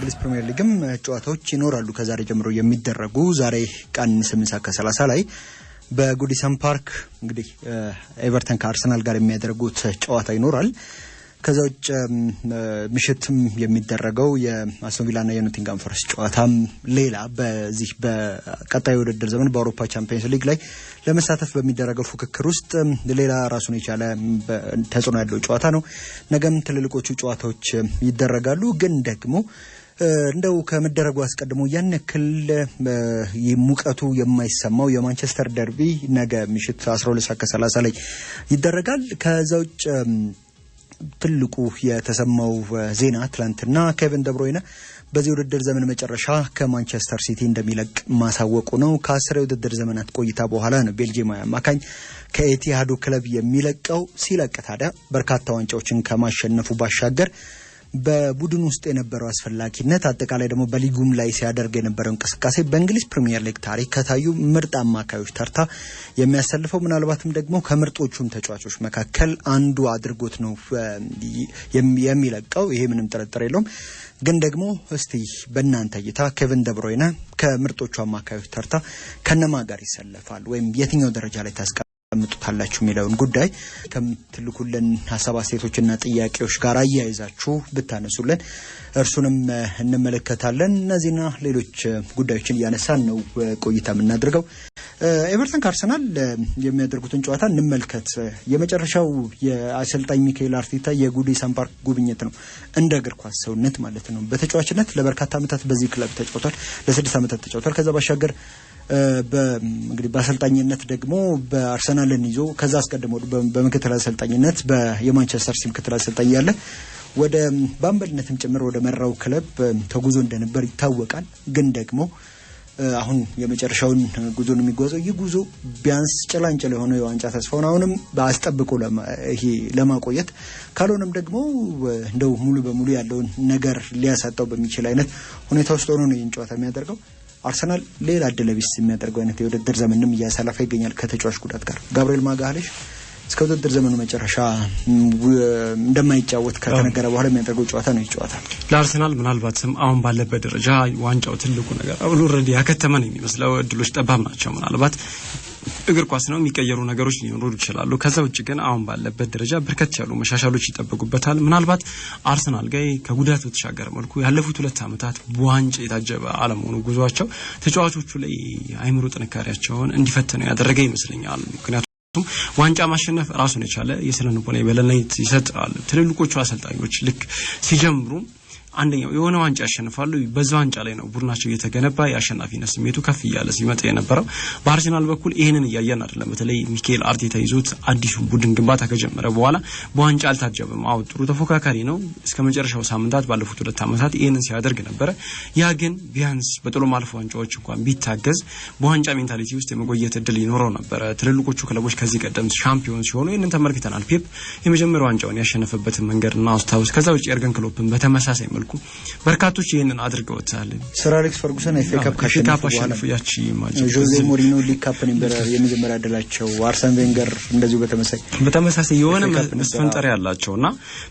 የእንግሊዝ ፕሪሚየር ሊግም ጨዋታዎች ይኖራሉ ከዛሬ ጀምሮ የሚደረጉ ዛሬ ቀን 8:30 ላይ በጉዲሰን ፓርክ እንግዲህ ኤቨርተን ከአርሰናል ጋር የሚያደርጉት ጨዋታ ይኖራል። ከዛውጭ ምሽትም የሚደረገው የአስቶን ቪላና የኖቲንጋም ፎረስት ጨዋታም ሌላ በዚህ በቀጣዩ ውድድር ዘመን በአውሮፓ ቻምፒየንስ ሊግ ላይ ለመሳተፍ በሚደረገው ፉክክር ውስጥ ሌላ ራሱን የቻለ ተጽዕኖ ያለው ጨዋታ ነው። ነገም ትልልቆቹ ጨዋታዎች ይደረጋሉ። ግን ደግሞ እንደው ከመደረጉ አስቀድሞ ያን ያክል ሙቀቱ የማይሰማው የማንቸስተር ደርቢ ነገ ምሽት 12:30 ላይ ይደረጋል። ከዛውጭ ትልቁ የተሰማው ዜና ትላንትና ኬቪን ደብሮይነ በዚህ ውድድር ዘመን መጨረሻ ከማንቸስተር ሲቲ እንደሚለቅ ማሳወቁ ነው። ከ10 የውድድር ዘመናት ቆይታ በኋላ ነው ቤልጂየማዊ አማካኝ ከኤቲሃዱ ክለብ የሚለቀው። ሲለቅ ታዲያ በርካታ ዋንጫዎችን ከማሸነፉ ባሻገር በቡድን ውስጥ የነበረው አስፈላጊነት አጠቃላይ ደግሞ በሊጉም ላይ ሲያደርግ የነበረው እንቅስቃሴ በእንግሊዝ ፕሪሚየር ሊግ ታሪክ ከታዩ ምርጥ አማካዮች ተርታ የሚያሰልፈው ምናልባትም ደግሞ ከምርጦቹም ተጫዋቾች መካከል አንዱ አድርጎት ነው የሚለቀው። ይሄ ምንም ጥርጥር የለውም። ግን ደግሞ እስቲ በእናንተ እይታ ኬቪን ደብሮይነ ከምርጦቹ አማካዮች ተርታ ከነማ ጋር ይሰለፋል ወይም የትኛው ደረጃ ላይ ታስቀምጡታላችሁ የሚለውን ጉዳይ ከምትልኩልን ሐሳብ አስተያየቶችና ጥያቄዎች ጋር አያይዛችሁ ብታነሱልን እርሱንም እንመለከታለን። እነዚህና ሌሎች ጉዳዮችን እያነሳን ነው ቆይታ የምናደርገው። ኤቨርተን ከአርሰናል የሚያደርጉትን ጨዋታ እንመልከት። የመጨረሻው የአሰልጣኝ ሚካኤል አርቴታ የጉዲሰን ፓርክ ጉብኝት ነው እንደ እግር ኳስ ሰውነት ማለት ነው። በተጫዋችነት ለበርካታ ዓመታት በዚህ ክለብ ተጫውቷል። ለ6 ዓመታት ተጫውቷል። ከዛ ባሻገር እንግዲህ በአሰልጣኝነት ደግሞ በአርሰናልን ይዞ ከዛ አስቀድሞ በምክትል አሰልጣኝነት የማንቸስተር ሲቲ ምክትል አሰልጣኝ ያለ ወደ ባምበልነትም ጭምር ወደ መራው ክለብ ተጉዞ እንደነበር ይታወቃል። ግን ደግሞ አሁን የመጨረሻውን ጉዞ ነው የሚጓዘው። ይህ ጉዞ ቢያንስ ጭላንጭል የሆነ የዋንጫ ተስፋውን አሁንም በአስጠብቆ ለማቆየት ካልሆነም ደግሞ እንደው ሙሉ በሙሉ ያለውን ነገር ሊያሳጣው በሚችል አይነት ሁኔታ ውስጥ ሆኖ ነው ጨዋታ የሚያደርገው። አርሰናል ሌላ አደለቢስ የሚያደርገው አይነት የውድድር ዘመንም እያሳለፈ ይገኛል ከተጫዋች ጉዳት ጋር። ጋብሪኤል ማጋሌሽ እስከ ውድድር ዘመኑ መጨረሻ እንደማይጫወት ከተነገረ በኋላ የሚያደርገው ጨዋታ ነው ይጫወታል። ለአርሰናል ምናልባትም አሁን ባለበት ደረጃ ዋንጫው ትልቁ ነገር ኦልሬዲ ያከተመ ነው የሚመስለው። እድሎች ጠባብ ናቸው። ምናልባት እግር ኳስ ነው፣ የሚቀየሩ ነገሮች ሊኖሩ ይችላሉ። ከዛ ውጭ ግን አሁን ባለበት ደረጃ በርከት ያሉ መሻሻሎች ይጠበቁበታል። ምናልባት አርሰናል ጋር ከጉዳት በተሻገረ መልኩ ያለፉት 2 ዓመታት በዋንጫ የታጀበ አለመሆኑ ጉዟቸው ተጫዋቾቹ ላይ አይምሮ ጥንካሬያቸውን እንዲፈተኑ ያደረገ ይመስለኛል። ምክንያቱም ዋንጫ ማሸነፍ ራሱን የቻለ የስነልቦና የበላይነት ይሰጣል። ትልልቆቹ አሰልጣኞች ልክ ሲጀምሩ አንደኛው የሆነ ዋንጫ ያሸንፋሉ። በዛ ዋንጫ ላይ ነው ቡድናቸው የተገነባ የአሸናፊነት ስሜቱ ከፍ ይያለ ሲመጣ የነበረው። በአርሰናል በኩል ይሄንን እያየን አይደለም። በተለይ ሚካኤል አርቴታ ይዞት አዲሱ ቡድን ግንባታ ከጀመረ በኋላ በዋንጫ አልታጀበም። ጥሩ ተፎካካሪ ነው እስከመጨረሻው ሳምንታት ባለፉት 2 ዓመታት ይሄንን ሲያደርግ ነበር። ያ ግን ቢያንስ በጥሎ ማለፍ ዋንጫዎች እንኳን ቢታገዝ በዋንጫ ሜንታሊቲ ውስጥ የመቆየት እድል ይኖረው ነበር። ትልልቆቹ ክለቦች ከዚህ ቀደም ሻምፒዮን ሲሆኑ ይሄንን ተመልክተናል። ፔፕ የመጀመሪያው ዋንጫውን ያሸነፈበትን መንገድ እና አውስታውስ ከዛ ውጭ ኤርገን ክሎፕን በተመሳሳይ መልኩ በርካቶች ይሄንን አድርገውታል። ሰር አሌክስ ፈርጉሰን ኤፍ ኤ ካፕ ካሸነፉ ያቺ ጆዜ ሞሪኖ ሊግ ካፕን የመጀመሪያ አደላቸው። አርሰን ቬንገር እንደዚሁ በተመሳሳይ የሆነ መስፈንጠር ያላቸውና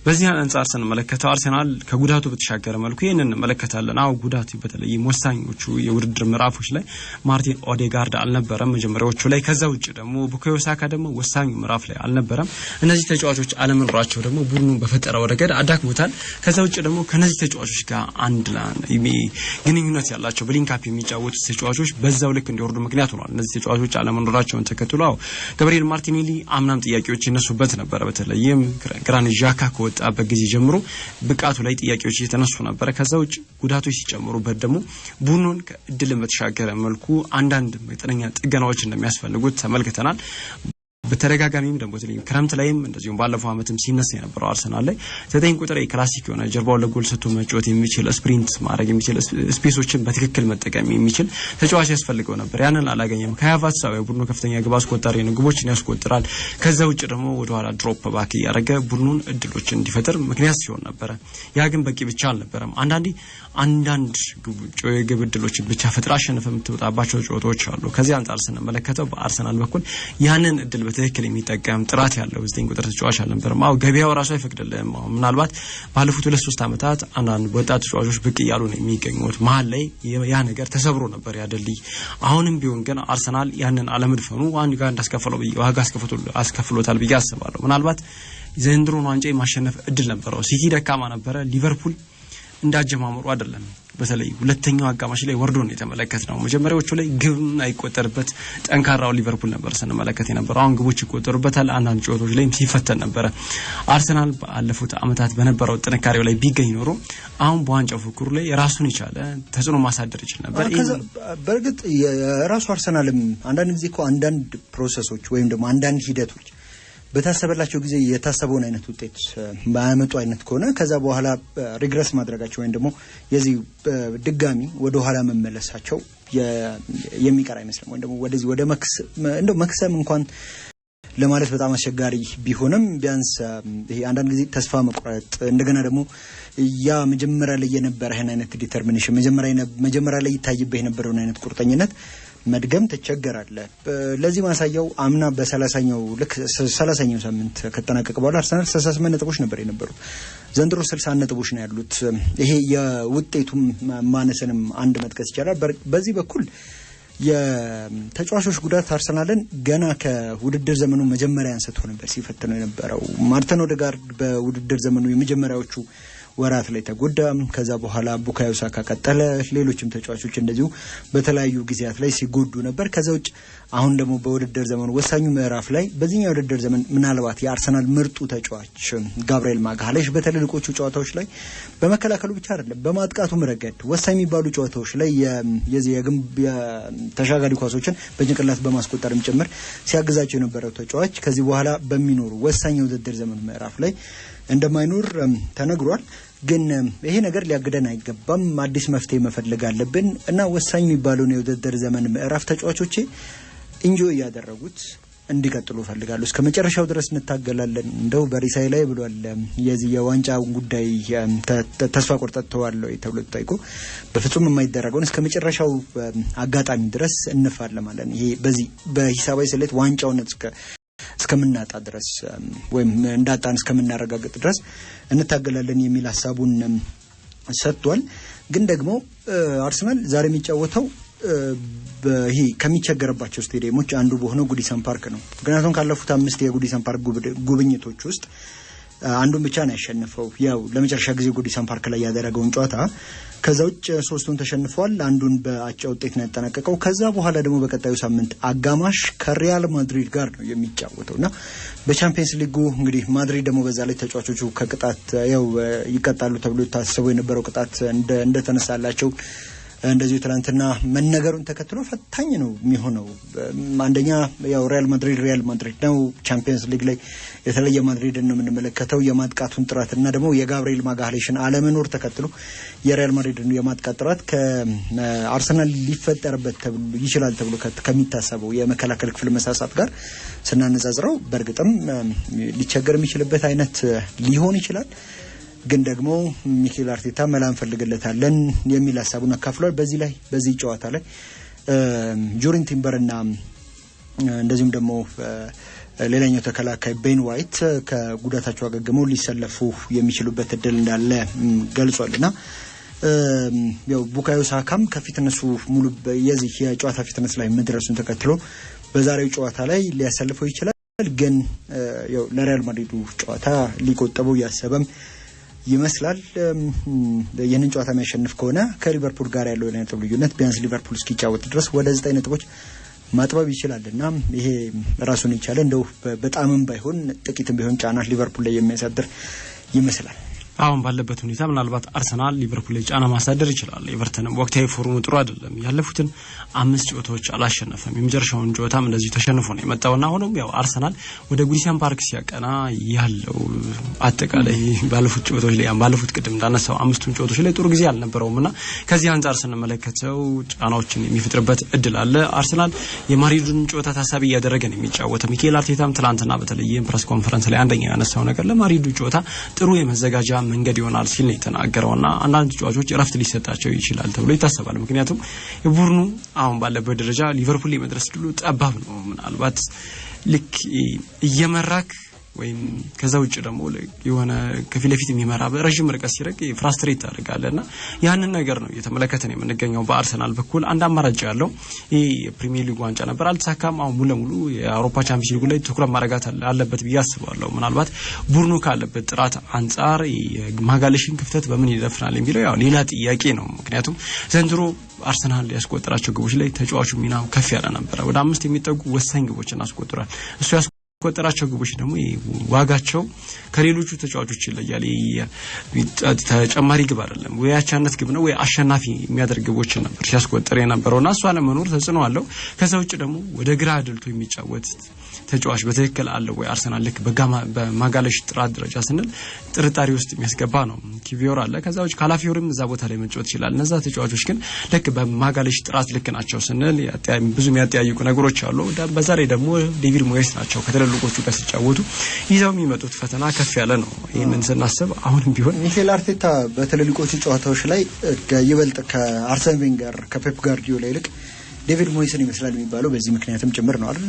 በዚህ አንፃር ስንመለከተው አርሰናል ከጉዳቱ በተሻገረ መልኩ ይሄንን እንመለከታለን። ጉዳቱ በተለይ ወሳኞቹ የውድድር ምዕራፎች ላይ ማርቲን ኦዴጋርድ አልነበረም መጀመሪያዎቹ ላይ። ከዛ ውጭ ደግሞ ቡካዮ ሳካ ደግሞ ወሳኙ ምዕራፍ ላይ አልነበረም። እነዚህ ተጫዋቾች አለመኖራቸው ደግሞ ቡድኑን በፈጠረው ረገድ አዳክሞታል። ከዛ ውጭ ደግሞ ከነዚህ ተጫዋቾች ጋር አንድ ግንኙነት ያላቸው በሊንካፕ የሚጫወቱ ተጫዋቾች በዛው ልክ እንዲወርዱ ምክንያት ሆኗል። እነዚህ ተጫዋቾች አለመኖራቸውን ተከትሎ ጋብሪኤል ማርቲኔሊ አምናም ጥያቄዎች ይነሱበት ነበር። በተለይም ግራኒት ዣካ ከወጣበት ጊዜ ጀምሮ ብቃቱ ላይ ጥያቄዎች እየተነሱ ነበር። ከዛ ውጭ ጉዳቶች ሲጨምሩበት ደግሞ ቡድኑን ከእድል በተሻገረ መልኩ አንዳንድ መጠነኛ ጥገናዎች እንደሚያስፈልጉት ተመልክተናል። በተደጋጋሚም ደግሞ ክረምት ላይም እንደዚሁም ባለፈው አመትም ሲነሳ የነበረው አርሰናል ላይ 9 ቁጥር የክላሲክ የሆነ ጀርባው ለጎል ሰጥቶ መጫወት የሚችል ስፕሪንት ማድረግ የሚችል ስፔሶችን በትክክል መጠቀም የሚችል ተጫዋች ያስፈልገው ነበር። ያንን አላገኘም። ከሃቫርትዝ ቡድኑ ከፍተኛ ግብ አስቆጣሪ ነው፣ ግቦችን ያስቆጥራል። ከዛ ውጭ ደግሞ ወደ ኋላ ድሮፕ ባክ ያደረገ ቡድኑን እድሎችን እንዲፈጠር ምክንያት ሲሆን ነበር። ያ ግን በቂ ብቻ አልነበረም። አንዳንድ ግብ እድሎችን ብቻ ፈጥራ አሸነፈ የምትወጣባቸው ጨዋታዎች አሉ። ከዚህ አንፃር ስንመለከተው በአርሰናል በኩል ያንን እድል በትክክል የሚጠቀም ጥራት ያለው 9 ቁጥር ተጫዋች አልነበረም። ገበያው ራሱ አይፈቅድልም። ምናልባት ባለፉት 2-3 አመታት አንዳንድ ወጣት ተጫዋቾች ብቅ እያሉ ነው የሚገኙት። መሀል ላይ ያ ነገር ተሰብሮ ነበር ያደልይ። አሁንም ቢሆን ግን አርሰናል ያንን አለመድፈኑ ዋንጋ እንዳስከፈለው ዋጋ አስከፍሎታል ብዬ አስባለሁ። ምናልባት ዘንድሮን ዋንጫ የማሸነፍ እድል ነበረው። ሲቲ ደካማ ነበረ። ሊቨርፑል እንዳጀማመሩ አይደለም። በተለይ ሁለተኛው አጋማሽ ላይ ወርዶ ነው የተመለከተው። መጀመሪያዎቹ ላይ ግብ አይቆጠርበት ጠንካራው ሊቨርፑል ነበር ስንመለከት የነበረው። አሁን ግቦች ይቆጠሩበታል። አንዳንድ ጨዋታዎች ላይም ሲፈተን ነበር። አርሰናል ባለፉት አመታት በነበረው ጥንካሬው ላይ ቢገኝ ኖሮ አሁን በዋንጫው ፉክክሩ ላይ ራሱን የቻለ ተጽዕኖ ማሳደር ይችላል ነበር። በእርግጥ የራሱ አርሰናልም አንዳንድ ጊዜ እኮ አንዳንድ ፕሮሰሶች ወይም ደግሞ አንዳንድ ሂደቶች በታሰበላቸው ጊዜ የታሰበውን አይነት ውጤት ማያመጡ አይነት ከሆነ ከዛ በኋላ ሪግረስ ማድረጋቸው ወይም ደግሞ የዚህ ድጋሚ ወደ ኋላ መመለሳቸው የሚቀር አይመስልም። ወይም ደግሞ ወደዚህ ወደ መክሰም እንኳን ለማለት በጣም አስቸጋሪ ቢሆንም ቢያንስ ይሄ አንዳንድ ጊዜ ተስፋ መቁረጥ እንደገና ደግሞ ያ መጀመሪያ ላይ የነበረህን አይነት ዲተርሚኔሽን መጀመሪያ ላይ ይታይብህ የነበረውን አይነት ቁርጠኝነት መድገም ተቸገራለ። ለዚህ ማሳያው አምና በ30ኛው ሳምንት ከተጠናቀቀ በኋላ አርሰናል 38 ነጥቦች ነበር የነበሩት። ዘንድሮ 60 ነጥቦች ነው ያሉት። ይሄ የውጤቱም ማነስንም አንድ መጥቀስ ይቻላል። በዚህ በኩል የተጫዋቾች ጉዳት አርሰናልን ገና ከውድድር ዘመኑ መጀመሪያ አንስቶ ነበር ሲፈትነው የነበረው። ማርቲን ኦዴጋርድ በውድድር ዘመኑ የመጀመሪያዎቹ ወራት ላይ ተጎዳ። ከዛ በኋላ ቡካዮ ሳካ ቀጠለ። ሌሎችም ተጫዋቾች እንደዚሁ በተለያዩ ጊዜያት ላይ ሲጎዱ ነበር። ከዛ ውጭ አሁን ደግሞ በውድድር ዘመኑ ወሳኙ ምዕራፍ ላይ በዚህኛው ውድድር ዘመን ምናልባት የአርሰናል ምርጡ ተጫዋች ጋብሪኤል ማጋሌሽ በትልልቆቹ ጨዋታዎች ላይ በመከላከሉ ብቻ አይደለም በማጥቃቱም ረገድ ወሳኝ የሚባሉ ጨዋታዎች ላይ ተሻጋሪ ኳሶችን በጭንቅላት በማስቆጠርም ጭምር ሲያግዛቸው የነበረው ተጫዋች ከዚህ በኋላ በሚኖሩ ወሳኝ የውድድር ዘመን ምዕራፍ ላይ እንደማይኖር ተነግሯል። ግን ይሄ ነገር ሊያግደን አይገባም። አዲስ መፍትሄ መፈለግ አለብን እና ወሳኝ የሚባለውን የውድድር ዘመን ምዕራፍ ተጫዋቾቼ ኢንጆይ ያደረጉት እንዲቀጥሉ ፈልጋለሁ። እስከ መጨረሻው ድረስ እንታገላለን። እንደው በሪሳይ ላይ ብሏል የዚህ የዋንጫው ጉዳይ ተስፋ ቆርጠተዋል ተብሎ ተጠይቆ በፍጹም የማይደረገውን እስከ መጨረሻው አጋጣሚ ድረስ እንፋለማለን። ይሄ በዚህ በሂሳባዊ ስሌት ዋንጫውን እስከምናጣ ድረስ ወይም እንዳጣን እስከምናረጋግጥ ድረስ እንታገላለን የሚል ሐሳቡን ሰጥቷል። ግን ደግሞ አርሰናል ዛሬ የሚጫወተው ይሄ ከሚቸገርባቸው ስቴዲየሞች አንዱ በሆነው ጉዲሰን ፓርክ ነው። ምክንያቱም ካለፉት 5 የጉዲሰን ፓርክ ጉብኝቶች ውስጥ አንዱን ብቻ ነው ያሸነፈው። ያው ለመጨረሻ ጊዜ ጉዲሰን ፓርክ ላይ ያደረገውን ጨዋታ ከዛ ውጭ 3ቱን ተሸንፏል። አንዱን በአቻ ውጤት ነው ያጠናቀቀው። ከዛ በኋላ ደግሞ በቀጣዩ ሳምንት አጋማሽ ከሪያል ማድሪድ ጋር ነው የሚጫወተውና በቻምፒየንስ ሊጉ እንግዲህ ማድሪድ ደግሞ በዛ ላይ ተጫዋቾቹ ከቅጣት ያው ይቀጣሉ ተብሎ ታስቦ የነበረው ቅጣት እንደተነሳላቸው እንደዚሁ ትላንትና መነገሩን ተከትሎ ፈታኝ ነው የሚሆነው። አንደኛ ያው ሪያል ማድሪድ ነው። ቻምፒየንስ ሊግ ላይ የተለየ ማድሪድ ነው የምንመለከተው። የማጥቃቱን ጥራትና ደግሞ የጋብሪኤል ማጋሌሽን አለመኖር ተከትሎ የሪያል ማድሪድን የማጥቃት ጥራት ከአርሰናል ሊፈጠርበት ይችላል ተብሎ ከሚታሰበው የመከላከል ክፍል መሳሳት ጋር ስናነጻጽረው በእርግጥም ሊቸገር የሚችልበት አይነት ሊሆን ይችላል። ግን ደግሞ ሚኬል አርቴታ መላ እንፈልግለታለን የሚል ሐሳቡን አካፍሏል። በዚህ ጨዋታ ላይ ጆሪን ቲምበርና እንደዚሁም ደግሞ ሌላኛው ተከላካይ ቤን ዋይት ከጉዳታቸው አገግመው ሊሰለፉ የሚችሉበት እድል እንዳለ ገልጿልና ያው ቡካዮ ሳካም ከፊትነሱ ሙሉ የዚህ የጨዋታ ፊትነስ ላይ መድረሱን ተከትሎ በዛሬው ጨዋታ ላይ ሊያሰልፈው ይችላል። ግን ያው ለሪያል ማድሪዱ ጨዋታ ሊቆጠበው ያሰበም ይመስላል። ይህንን ጨዋታ የሚያሸንፍ ከሆነ ከሊቨርፑል ጋር ያለው ነጥብ ልዩነት ቢያንስ ሊቨርፑል እስኪጫወት ድረስ ወደ 9 ነጥቦች ማጥበብ ይችላልና ይሄ ራሱን ይቻለ እንደው በጣምም ባይሆን ጥቂትም ቢሆን ጫና ሊቨርፑል ላይ የሚያሳድር ይመስላል። አሁን ባለበት ሁኔታ ምናልባት አርሰናል ሊቨርፑል ላይ ጫና ማሳደር ይችላል። ኤቨርተንም ወቅታዊ ፎርሙ ጥሩ አይደለም። ያለፉትን 5 ጨዋታዎች አላሸነፈም። የመጨረሻውን ጨዋታም እንደዚህ ተሸንፎ ነው የመጣውና ሆኖም ያው አርሰናል ወደ ጉዲሰን ፓርክ ሲያቀና ያለው አጠቃላይ ባለፉት ጨዋታዎች ላይ ባለፉት ቅድም እንዳነሳው 5ቱን ጨዋታዎች ላይ ጥሩ ጊዜ አልነበረውምና ከዚህ አንፃር ስንመለከተው ጫናዎችን የሚፈጥርበት እድል አለ። አርሰናል የማድሪድን ጨዋታ ታሳቢ ያደረገ ነው የሚጫወተው። ሚኬል አርቴታም ትላንትና በተለይ ፕሬስ ኮንፈረንስ ላይ አንደኛው ያነሳው ነገር ለማድሪዱ ጨዋታ ጥሩ የመዘጋጃ መንገድ ይሆናል ሲል ነው የተናገረውና አንዳንድ ተጫዋቾች እረፍት ሊሰጣቸው ይችላል ተብሎ ይታሰባል። ምክንያቱም የቡድኑ አሁን ባለበት ደረጃ ሊቨርፑል ለመድረስ ሁሉ ጠባብ ነው። ምናልባት ልክ እየመራክ ወይም ከዛው ውጭ ደግሞ የሆነ ከፊት ለፊት የሚመራ በረጅም ርቀት ሲረቅ ፍራስትሬት ታደርጋለና ያንን ነገር ነው የተመለከተን የምንገኘው በአርሰናል በኩል አንድ አማራጭ ያለው ይሄ ፕሪሚየር ሊግ ዋንጫ ነበር አልተሳካም አሁን ሙሉ ለሙሉ የአውሮፓ ቻምፒየንስ ሊግ ላይ ትኩረት ማድረግ አለበት ብያስባለሁ ምናልባት ቡድኑ ካለበት ጥራት አንፃር የማጋለሽን ክፍተት በምን ይደፍናል የሚለው ያው ሌላ ጥያቄ ነው ምክንያቱም ዘንድሮ አርሰናል ያስቆጠራቸው ግቦች ላይ ተጫዋቹ ሚናው ከፍ ያለ ነበር ወደ 5 የሚጠጉ ወሳኝ ግቦችን አስቆጥሯል እሱ ያስቆጠራቸው ግቦች ደግሞ ዋጋቸው ከሌሎቹ ተጫዋቾች ይለያል ተጨማሪ ግብ አይደለም ወይ አቻነት ግብ ነው ወይ አሸናፊ የሚያደርግ ግቦች ነበር ሲያስቆጥር የነበረውና እሱ አለመኖር ተጽዕኖ አለው ከዛ ውጭ ደግሞ ወደ ግራ አድልቶ የሚጫወት ተጫዋች በትክክል አለ ወይ አርሰናል ልክ በማጋለሽ ጥራት ደረጃ ስንል ጥርጣሬ ውስጥ የሚያስገባ ነው ኪቪዮር አለ ከዛ ውጭ ካላፊዮርም እዛ ቦታ ላይ መጫወት ይችላል እነዛ ተጫዋቾች ግን ልክ በማጋለሽ ጥራት ልክ ናቸው ስንል ብዙ የሚያጠያይቁ ነገሮች አሉ በዛ ላይ ደግሞ ዴቪድ ሞይስ ናቸው ከተለልቆቹ ጋር ሲጫወቱ ይዘው የሚመጡት ፈተና ከፍ ያለ ነው ይሄንን ስናስብ አሁንም ቢሆን ሚኬል አርቴታ በተለልቆቹ ጨዋታዎች ላይ ይበልጥ ከአርሰን ቬንገር ከፔፕ ጋርዲዮላ ይልቅ ዴቪድ ሞይስን ይመስላል የሚባለው በዚህ ምክንያትም ጭምር ነው አይደል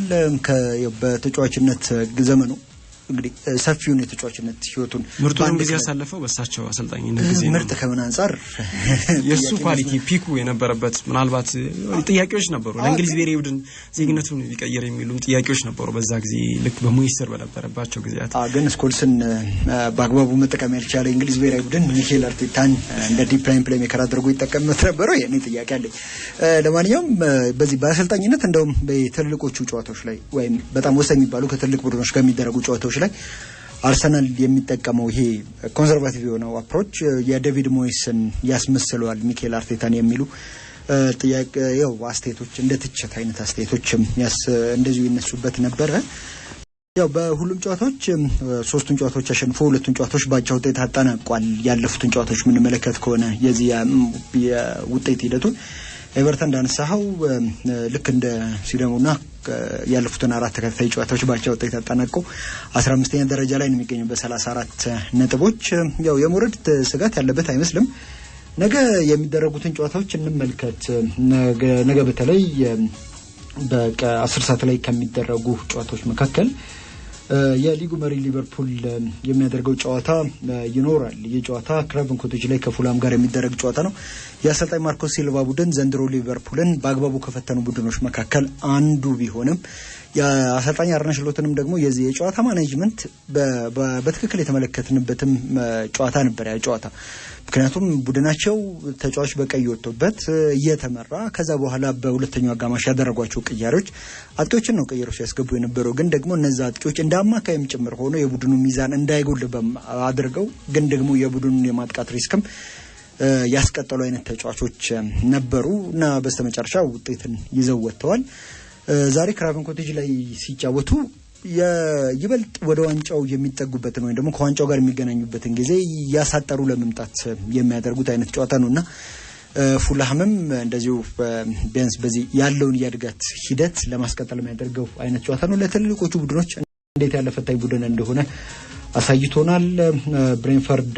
በተጫዋችነት ዘመኑ እንግዲህ ሰፊውን የተጫዋችነት ህይወቱን ምርጡን ጊዜ ያሳለፈው በሳቸው አሰልጣኝነት ጊዜ ነው ምርጥ ከምን አንፃር የሱ ኳሊቲ ፒኩ የነበረበት ምናልባት ጥያቄዎች ነበሩ ለእንግሊዝ ብሔራዊ ቡድን ዜግነቱን ሊቀየር የሚሉ ጥያቄዎች ነበሩ በዛ ጊዜ ልክ በሞይስ ስር በነበረባቸው ጊዜያት ግን ስኮልስን በአግባቡ መጠቀም ያልቻለ እንግሊዝ ብሔራዊ ቡድን ሚኬል አርቴታን እንደ ዲፕ ላይን ፕሌይ ሜከር አድርጎ ይጠቀምበት ነበር የኔ ጥያቄ አለ ለማንኛውም በዚህ በአሰልጣኝነት እንደውም በትልልቆቹ ጨዋታዎች ላይ ወይም በጣም ወሳኝ የሚባሉ ከትልቅ ቡድኖች ጋር የሚደረጉ ጨዋታዎች ላይ አርሰናል የሚጠቀመው ይሄ ኮንሰርቫቲቭ የሆነው አፕሮች የዴቪድ ሞይስን ያስመስለዋል ሚኬል አርቴታን የሚሉ ጥያቄ ያው አስተያየቶች እንደ ትችት አይነት አስተያየቶችም እንደዚሁ ይነሱበት ነበር ያው በሁሉም ጨዋታዎች ሶስቱን ጨዋታዎች አሸንፎ ሁለቱን ጨዋታዎች ባቻ ውጤት አጠናቋል ያለፉትን ጨዋታዎች ምን መለከት ከሆነ የዚህ የውጤት ሂደቱን ኤቨርተን እንዳነሳው ልክ እንደ ሲዳሞና ያለፉትን 4 ተከታታይ ጨዋታዎች ባቻ ውጤት አጠናቆ 15ኛ ደረጃ ላይ ነው የሚገኘው በ34 ነጥቦች ያው የሞረድ ስጋት ያለበት አይመስልም ነገ የሚደረጉትን ጨዋታዎች እንመልከት ነገ በተለይ በ10 ሰዓት ላይ ከሚደረጉ ጨዋታዎች መካከል የሊጉ መሪ ሊቨርፑል የሚያደርገው ጨዋታ ይኖራል የጨዋታ ክራቨን ኮቴጅ ላይ ከፉላም ጋር የሚደረግ ጨዋታ ነው የአሰልጣኝ ማርኮስ ሲልቫ ቡድን ዘንድሮ ሊቨርፑልን በአግባቡ ከፈተኑ ቡድኖች መካከል አንዱ ቢሆንም የአሰልጣኝ አርነ ስሎትንም ደግሞ የዚህ የጨዋታ ማኔጅመንት በትክክል የተመለከትንበትም ጨዋታ ነበር ያ ጨዋታ ምክንያቱም ቡድናቸው ተጫዋች በቀይ ወጥቶበት እየተመራ ከዛ በኋላ በሁለተኛው አጋማሽ ያደረጓቸው ቅያሬዎች አጥቂዎችን ነው ቀይረው ሲያስገቡ የነበረው ግን ደግሞ እነዛ አጥቂዎች እንደ አማካይም ጭምር ሆኖ የቡድኑ ሚዛን እንዳይጎል አድርገው ግን ደግሞ የቡድኑን የማጥቃት ሪስክም ያስቀጠሉ አይነት ተጫዋቾች ነበሩና በስተመጨረሻ ውጤትን ይዘው ወጥተዋል ዛሬ ክራቨን ኮቴጅ ላይ ሲጫወቱ ይበልጥ ወደ ዋንጫው የሚጠጉበትን ወይ ደግሞ ከዋንጫው ጋር የሚገናኙበትን ጊዜ ያሳጠሩ ለመምጣት የሚያደርጉት አይነት ጨዋታ ነውና ፉልሃምም እንደዚሁ ቢያንስ በዚህ ያለውን የእድገት ሂደት ለማስቀጠል የሚያደርገው አይነት ጨዋታ ነው ለትልልቆቹ ቡድኖች እንዴት ያለ ፈታኝ ቡድን እንደሆነ አሳይቶናል ብሬንፈርድ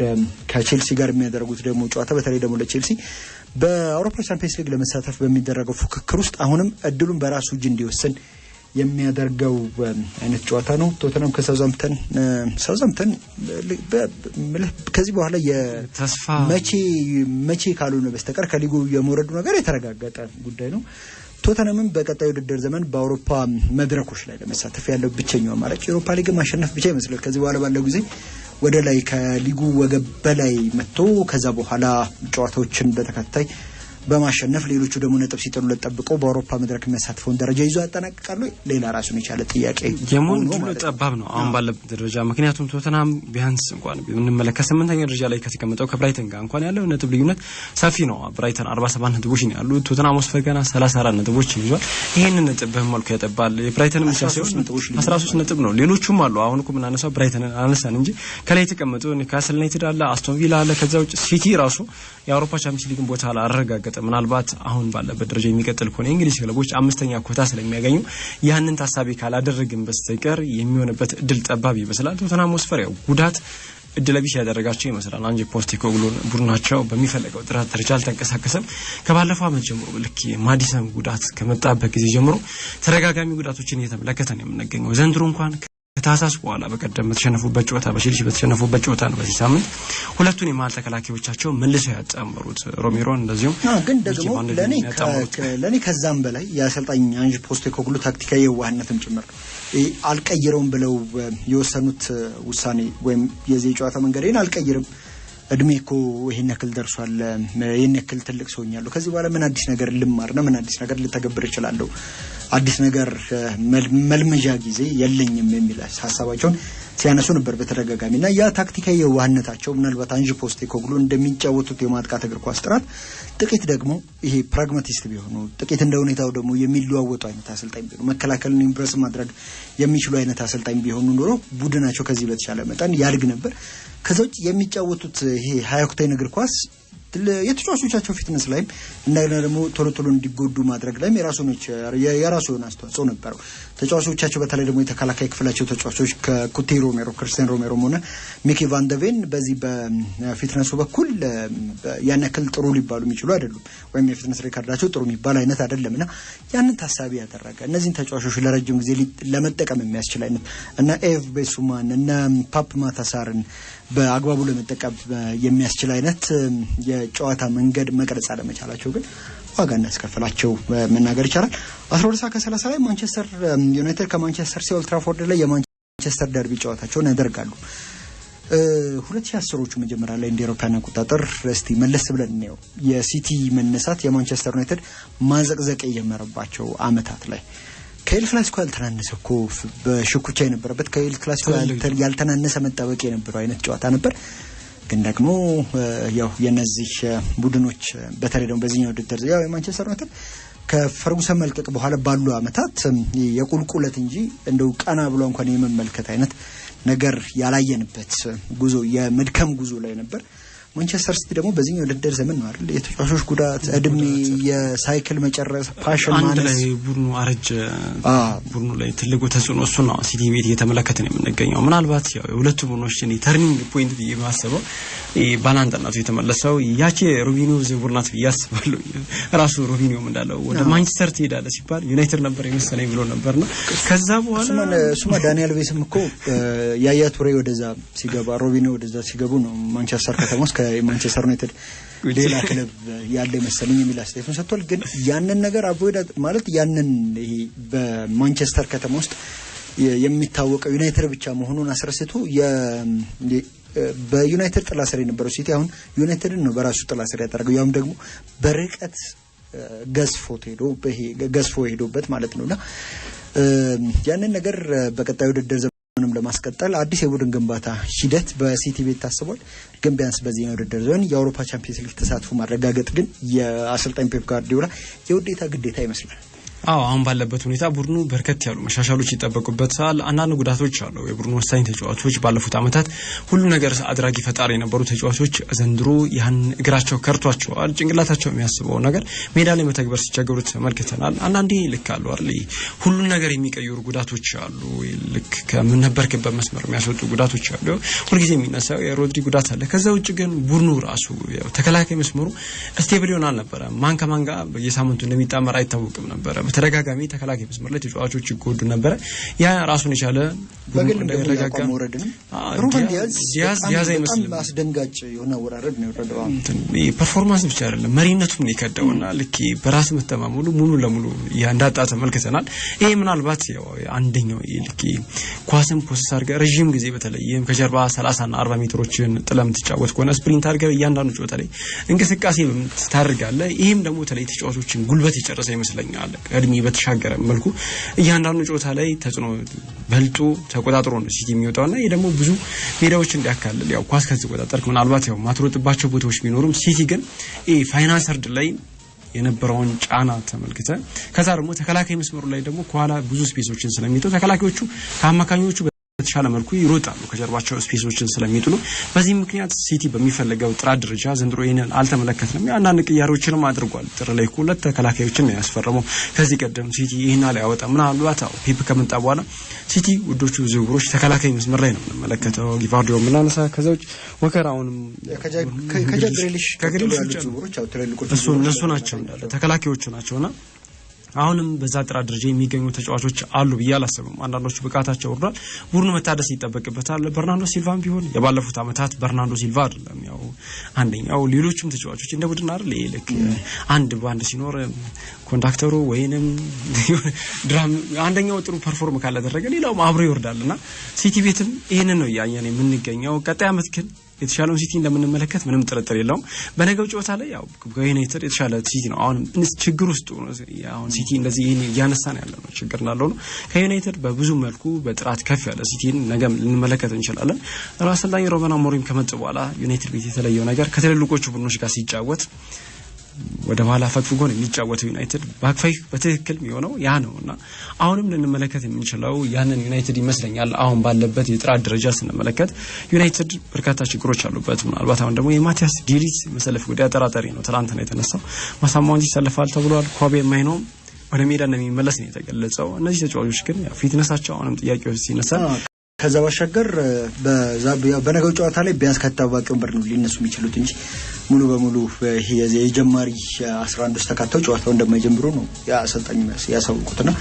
ከቼልሲ ጋር የሚያደርጉት ደግሞ ጨዋታ በተለይ ደግሞ ለቼልሲ በአውሮፓ ቻምፒየንስ ሊግ ለመሳተፍ በሚደረገው ፉክክር ውስጥ አሁንም እድሉን በራሱ እጅ እንዲወስን የሚያደርገው አይነት ጨዋታ ነው ቶተንሃም ከሳውዛምፕተን ከዚህ በኋላ የተስፋ መቼ ካልሆነ በስተቀር ከሊጉ የመውረዱ ነገር የተረጋገጠ ጉዳይ ነው ቶተንሃምም በቀጣዩ ውድድር ዘመን በአውሮፓ መድረኮች ላይ ለመሳተፍ ያለው ብቸኛው አማራጭ የአውሮፓ ሊግ ማሸነፍ ብቻ ይመስላል ከዚህ በኋላ ባለው ጊዜ ወደ ላይ ከሊጉ ወገብ በላይ መጥቶ ከዛ በኋላ ጨዋታዎችን በተከታታይ በማሸነፍ ሌሎቹ ደግሞ ነጥብ ሲጥሉ ለተጠብቀው በአውሮፓ መድረክ የሚያሳትፈውን ደረጃ ይዞ ያጠናቅቃሉ ሌላ ራሱን የቻለ ጥያቄ የሞንጁሎ ጠባብ ነው አሁን ባለበት ደረጃ ምክንያቱም ቶተንሃም ቢያንስ እንኳን ብንመለከት 8ኛ ደረጃ ላይ ከተቀመጠው ከብራይተን ጋር እንኳን ያለው ነጥብ ልዩነት ሰፊ ነው ብራይተን 47 ነጥቦች ነው ያሉት ቶተንሃም ወስፈር ገና 34 ነጥቦች ይዟል ይሄንን ነጥብ በመልኩ ያጠባል የብራይተን ምሳሌዎች 13 ነጥብ ነው ሌሎቹም አሉ አሁን እኮ ምን አነሳው ብራይተን አነሳን እንጂ ከላይ የተቀመጠው ኒውካስል ዩናይትድ አለ አስቶን ቪላ አለ ከዛ ውጭ ሲቲ ራሱ የአውሮፓ ቻምፒየንስ ሊግን ቦታ አላረጋገጠ ምናልባት አሁን ባለበት ደረጃ የሚቀጥል ከሆነ እንግሊዝ ክለቦች 5ኛ ኮታ ስለሚያገኙ ያንን ታሳቢ ካላደረግን በስተቀር የሚሆንበት እድል ጠባብ ይመስላል ቶተንሃም ወስፈር ያው ጉዳት እድለቢስ ያደረጋቸው ይመስላል። አንጂ ፖስቴኮግሉ ቡድናቸው በሚፈልገው ጥራት ደረጃ አልተንቀሳቀሰም። ከባለፈው ዓመት ጀምሮ ልክ ማዲሰን ጉዳት ከመጣበት ጊዜ ጀምሮ ተደጋጋሚ ጉዳቶችን እየተመለከተ ነው የምንገኘው። ዘንድሮ እንኳን ከታሳስ በኋላ በቀደም በተሸነፉበት ጨዋታ በቼልሲ በተሸነፉበት ጨዋታ ነው በዚህ ሳምንት ሁለቱን የመሃል ተከላካዮቻቸው መልሰው ያጣመሩት ሮሜሮን እንደዚሁም ግን ደግሞ ለኔ ከዛም በላይ የአሰልጣኝ አንጅ ፖስቴኮግሉ ታክቲካዊ የዋህነትም ጭምር አልቀይረውም ብለው የወሰኑት ውሳኔ ወይም የዚህ ጨዋታ መንገዴን አልቀይርም እድሜ እኮ ይሄን ያክል ደርሷል ይሄን ያክል ትልቅ ሰውኛለሁ ከዚህ በኋላ ምን አዲስ ነገር ልማርና ምን አዲስ ነገር ልተገብር እችላለሁ አዲስ ነገር መልመጃ ጊዜ የለኝም የሚል ሐሳባቸውን ሲያነሱ ነበር በተደጋጋሚና ያ ታክቲካዊ የዋህነታቸው ምናልባት አንጅ ፖስቴኮግሉ እንደሚጫወቱት የማጥቃት እግር ኳስ ጥራት ጥቂት ደግሞ ይሄ ፕራግማቲስት ቢሆኑ ጥቂት እንደ ሁኔታው ደግሞ የሚለዋወጡ አይነት አሰልጣኝ ቢሆኑ መከላከልን ኢምፕረስ ማድረግ የሚችሉ አይነት አሰልጣኝ ቢሆኑ ኖሮ ቡድናቸው ከዚህ በተሻለ መጠን ያድግ ነበር። ከዛውጭ የሚጫወቱት ይሄ ሃይ ኦክቴን እግር ኳስ የተጫዋቾቻቸው ፊትነስ ላይም እንደገና ደግሞ ቶሎ እንዲጎዱ ማድረግ ላይም የራሱ የሆነ አስተዋጽኦ ነበረው። ተጫዋቾቻቸው በተለይ ደግሞ የተከላካይ ክፍላቸው ተጫዋቾች ከኩቴ ሮሜሮ ክርስቲያን ሮሜሮ ሆነ ሚኪ ቫን ደ ቬን በዚህ በፊትነሱ በኩል ያን ያክል ጥሩ ሊባሉ የሚችሉ አይደሉም ወይም የፊትነስ ሬከርዳቸው ጥሩ የሚባል አይነት አይደለምና ያንን ታሳቢ ያደረገ እነዚህን ተጫዋቾች ለረጅም ጊዜ ለመጠቀም የሚያስችል አይነት እና ኤቭ ቤሱማን እና ፓፕ ማታሳርን በአግባቡ ለመጠቀም የሚያስችል አይነት የጨዋታ መንገድ መቅረጽ አለመቻላቸው ግን ዋጋ እንዳስከፈላቸው መናገር ይቻላል። 12:30 ላይ ማንቸስተር ዩናይትድ ከማንቸስተር ሲቲ ኦልድ ትራፎርድ ላይ የማንቸስተር ደርቢ ጨዋታቸውን ያደርጋሉ። 2010ዎቹ መጀመሪያ ላይ እንደ አውሮፓውያን አቆጣጠር እስቲ መለስ ብለን ነው የሲቲ መነሳት የማንቸስተር ዩናይትድ ማዘቅዘቅ የጀመረባቸው አመታት ላይ ከኤል ክላሲኮ ያልተናነሰ እኮ በሽኩቻ የነበረበት ከኤል ክላሲኮ ያልተናነሰ መጣበቅ የነበረው አይነት ጨዋታ ነበር። ግን ደግሞ ያው የነዚህ ቡድኖች በተለይ ደግሞ በዚህኛው ውድድር ያው የማንቸስተር ዩናይትድ ከፈርጉሰን መልቀቅ በኋላ ባሉ አመታት የቁልቁለት እንጂ እንደው ቀና ብሎ እንኳን የመመልከት አይነት ነገር ያላየንበት ጉዞ የመድከም ጉዞ ላይ ነበር። ማንቸስተር ሲቲ ደግሞ በዚህኛው ውድድር ዘመን ነው አይደል የተጫዋቾች ጉዳት እድሜ የሳይክል መጨረስ ፓሽን አንድ ላይ ቡድኑ አረጀ ቡድኑ ላይ ትልቁ ተጽዕኖ እሱ ነው ሲቲ ቤት እየተመለከተን የምንገኘው ምናልባት ያው የሁለቱ ቡድኖች ተርኒንግ ፖይንት በማሰበው ባላንጣናቱ የተመለሰው ያቺ ሮቢኒዮ ዝውውርናት ያስባሉ ራሱ ሮቢኒዮም እንዳለው ወደ ማንቸስተር ትሄዳለ ሲባል ዩናይትድ ነበር የመሰለኝ ብሎ ነበርና ከዛ በኋላ እሱማ ዳንኤል ቬስም እኮ ያያ ቱሬ ወደዛ ሲገባ ሮቢኒዮ ወደዛ ሲገቡ ነው ማንቸስተር ከተማ ከማንቸስተር ዩናይትድ ሌላ ክለብ ያለ መሰለኝ የሚል አስተያየቱን ሰጥቷል። ግን ያንን ነገር አቮይድ ማለት ያንን ይሄ በማንቸስተር ከተማ ውስጥ የሚታወቀው ዩናይትድ ብቻ መሆኑን አስረስቶ በዩናይትድ ጥላ ስር የነበረው ሲቲ አሁን ዩናይትድን ነው በራሱ ጥላ ስር ያደረገው ያውም ደግሞ በርቀት ገዝፎ ሄዶበት ማለት ነውና ያንን ነገር በቀጣዩ ውድድር ምንም ለማስቀጠል አዲስ የቡድን ግንባታ ሂደት በሲቲ ቤት ታስቧል። ግን ቢያንስ በዚህ ውድድር ዘመን የአውሮፓ ቻምፒየንስ ሊግ ተሳትፎ ማረጋገጥ ግን የአሰልጣኝ ፔፕ ጋርዲዮላ የውዴታ ግዴታ ይመስላል። አሁን ባለበት ሁኔታ ቡድኑ በርከት ያሉ መሻሻሎች ይጠበቁበታል። አንዳንድ ጉዳቶች አሉ። የቡድኑ ወሳኝ ተጫዋቾች ባለፉት አመታት ሁሉ ነገር አድራጊ ፈጣሪ የነበሩ ተጫዋቾች ዘንድሮ ያን እግራቸው ከርቷቸዋል። ጭንቅላታቸው የሚያስበው ነገር ሜዳ ላይ መተግበር ሲቸገሩ ተመልክተናል። አንዳንዴ ልክ አሉ አይደል ሁሉ ነገር የሚቀይሩ ጉዳቶች አሉ። ልክ ከመነበርክበት መስመር የሚያስወጡ ጉዳቶች አሉ። ሁልጊዜ የሚነሳው የሮድሪ ጉዳት አለ። ከዛ ውጭ ግን ቡድኑ ራሱ ተከላካይ መስመሩ ስቴብል ይሆናል ነበር። ማን ከማን ጋር በየሳምንቱ እንደሚጣመር አይታወቅም ነበር። በተደጋጋሚ ተከላካይ መስመር ላይ ተጫዋቾች ይጎዱ ነበር። ያ ራሱን የቻለ በግል እንደረጋጋ ወረድን ሩበን ዲያዝ አይመስልም አስደንጋጭ የሆነ ወራረድ ነው የወረደው። ፐርፎርማንስ ብቻ አይደለም መሪነቱም ይከዳውና ልክ በራስ መተማመኑ ሙሉ ለሙሉ ያንዳጣ ተመልክተናል። ይሄ ምናልባት ያው አንደኛው ልክ ኳስን ፖስት አድርገህ ረጅም ጊዜ በተለይም ከጀርባ 30 እና 40 ሜትሮችን ጥለም ተጫወት ከሆነ ስፕሪንት አድርገህ እያንዳንዱ ጨዋታ ላይ እንቅስቃሴ ታደርጋለህ። ይሄም ደግሞ ተለይ ተጫዋቾችን ጉልበት የጨረሰ ይመስለኛል። እድሜ በተሻገረ መልኩ እያንዳንዱ ጨዋታ ላይ ተጽዕኖ በልጦ ተቆጣጥሮ ነው ሲቲ የሚወጣውና ይሄ ደግሞ ብዙ ሜዳዎች እንዲያካልል ያው ኳስ ከተቆጣጠርክ ምናልባት ያው ማትሮጥባቸው ቦታዎች ቢኖሩም ሲቲ ግን ፋይናንስ ሰርድ ላይ የነበረውን ጫና ተመልክተ ከዛ ደግሞ ተከላካይ መስመሩ ላይ ደግሞ ከኋላ ብዙ ስፔሶችን ስለሚተው ተከላካዮቹ ከአማካኞቹ በተሻለ መልኩ ይሮጣሉ ከጀርባቸው ስፔሶችን ስለሚጥሉ በዚህ ምክንያት ሲቲ በሚፈልገው ጥራት ደረጃ ዘንድሮ ይሄንን አልተመለከትንም አንዳንድ ቅያሬዎችንም አድርጓል ጥር ላይ ሁለት ተከላካዮችን ያስፈረመው ከዚህ ቀደም ሲቲ ይሄን ያወጣ ምናልባት ፔፕ ከመጣ በኋላ ሲቲ ውዶቹ ዝውውሮች ተከላካይ መስመር ላይ ነው የምንመለከተው ጊቫርዲዮ ምናነሳ ከዛውጭ ወከራውንም ከግሪሊሽ ዝውውሮች እነሱ ናቸው ተከላካዮቹ ናቸውና አሁንም በዛ ጥራት ደረጃ የሚገኙ ተጫዋቾች አሉ ብዬ አላስብም አንዳንዶቹ ብቃታቸው ወርዷል ቡድኑ መታደስ ይጠበቅበታል በርናንዶ ሲልቫም ቢሆን የባለፉት አመታት በርናንዶ ሲልቫ አይደለም ያው አንደኛው ሌሎችም ተጫዋቾች እንደ ቡድን አይደል ልክ አንድ ባንድ ሲኖር ኮንዳክተሩ ወይንም ድራም አንደኛው ጥሩ ፐርፎርም ካላደረገ ሌላው አብሮ ይወርዳልና ሲቲ ቤትም ይሄንን ነው ያያኔ የምንገኘው ቀጣይ አመት ግን የተሻለው ሲቲ እንደምንመለከት ምንም ጥርጥር የለውም በነገው ጨዋታ ላይ ያው ዩናይትድ የተሻለ ሲቲ ነው አሁን ችግር ውስጥ ነው ያው ሲቲ እንደዚህ ያነሳን ያለው ችግር እንዳለው ነው ከዩናይትድ በብዙ መልኩ በጥራት ከፍ ያለ ሲቲን ነገም ልንመለከት እንችላለን ራስላኝ ሮበን አሞሪም ከመጣ በኋላ ዩናይትድ ቤት የተለየው ነገር ከትልልቆቹ ቡድኖች ጋር ሲጫወት ወደ ኋላ ፈግፍጎ ነው የሚጫወተው ዩናይትድ ባክፋይ በትክክል የሚሆነው ያ ነውና አሁንም ልንመለከት የምንችለው ያንን ዩናይትድ ይመስለኛል አሁን ባለበት የጥራት ደረጃ ስንመለከት ዩናይትድ በርካታ ችግሮች አሉበት ምናልባት አሁን ደግሞ የማቲያስ ዲሊት መሰለፍ ጉዳይ አጠራጣሪ ነው ትላንት ነው የተነሳው ማሳማውን ይሰለፋል ተብሏል ኮቤ ማይኖ ወደ ሜዳ እንደሚመለስ ነው የተገለጸው እነዚህ ተጫዋቾች ግን የፊትነሳቸው አሁንም ጥያቄዎች ሲነሳ ከዛ ባሻገር በነገው ጨዋታ ላይ ቢያንስ ከተባባቂው ወንበር ነው ሊነሱ የሚችሉት እንጂ ሙሉ በሙሉ የጀማሪ 11 ውስጥ ተካተው ጨዋታው እንደማይጀምሩ ነው ያሰልጣኝ ያሳውቁትና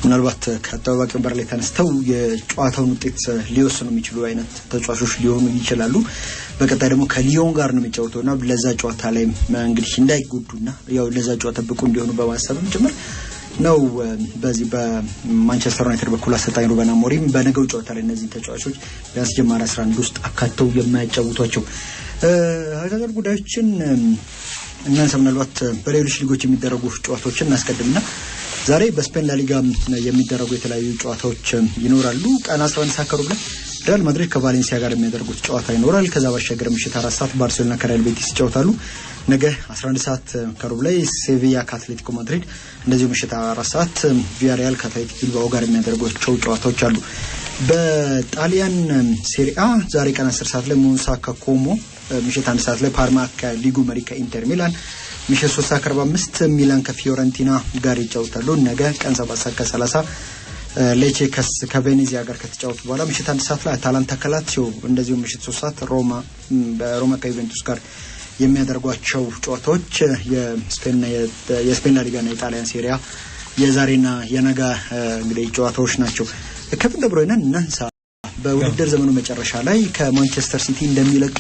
ምናልባት ከተባባቂው ወንበር ላይ ተነስተው የጨዋታውን ውጤት ሊወስኑ የሚችሉ አይነት ተጫዋቾች ሊሆኑ ይችላሉ በቀጣይ ደግሞ ከሊዮን ጋር ነው የሚጫወተውና ለዛ ጨዋታ ላይ እንግዲህ እንዳይጎዱና ያው ለዛ ጨዋታ ብቁ እንዲሆኑ በማሰብም ጭምር ነው በዚህ በማንቸስተር ዩናይትድ በኩል አሰልጣኝ ሩበን አሞሪም በነገው ጨዋታ ላይ እነዚህ ተጫዋቾች ቢያንስ ጀማሪ 11 ውስጥ አካተው የማያጫውቷቸው ሀገር ጉዳዮችን እናንተ ምናልባት በሌሎች ሊጎች የሚደረጉ ጨዋታዎችን እናስቀድምና ዛሬ በስፔን ላሊጋ የሚደረጉ የተለያዩ ጨዋታዎች ይኖራሉ ቀን 11 ሰዓት ከሩብ ላይ ሪያል ማድሪድ ከቫሌንሲያ ጋር የሚያደርጉት ጨዋታ ይኖራል ከዛ ባሻገር ምሽት 4 ሰዓት ባርሴሎና ከሪያል ቤቲስ ይጫወታሉ ነገ 11 ሰዓት ከሩብ ላይ ሴቪያ ከአትሌቲኮ ማድሪድ እንደዚሁ ምሽት 4 ሰዓት ቪያሪያል ከአትሌቲክ ቢልባኦ ጋር የሚያደርጓቸው ጨዋታዎች አሉ በጣሊያን ሴሪአ ዛሬ ቀን 10 ሰዓት ላይ ሞንሳ ከኮሞ ምሽት 1 ሰዓት ላይ ፓርማ ከሊጉ መሪ ከኢንተር ሚላን ምሽት 3 ሰዓት ከ45 ሚላን ከፊዮረንቲና ጋር ይጫወታሉ ነገ ቀን 7 ሰዓት ከ30 ሌቼ ከቬኔዚያ ጋር ከተጫወቱ በኋላ ምሽት 1 ሰዓት ላይ አታላንታ ከላቲዮ እንደዚሁ ምሽት 3 ሰዓት በሮማ ከዩቬንቱስ ጋር የሚያደርጓቸው ጨዋታዎች የስፔን ላሊጋና የጣሊያን ሴሪያ የዛሬና የነገ እንግዲህ ጨዋታዎች ናቸው ከቪን ደ ብሩይነ እናንሳ በውድድር ዘመኑ መጨረሻ ላይ ከማንቸስተር ሲቲ እንደሚለቅ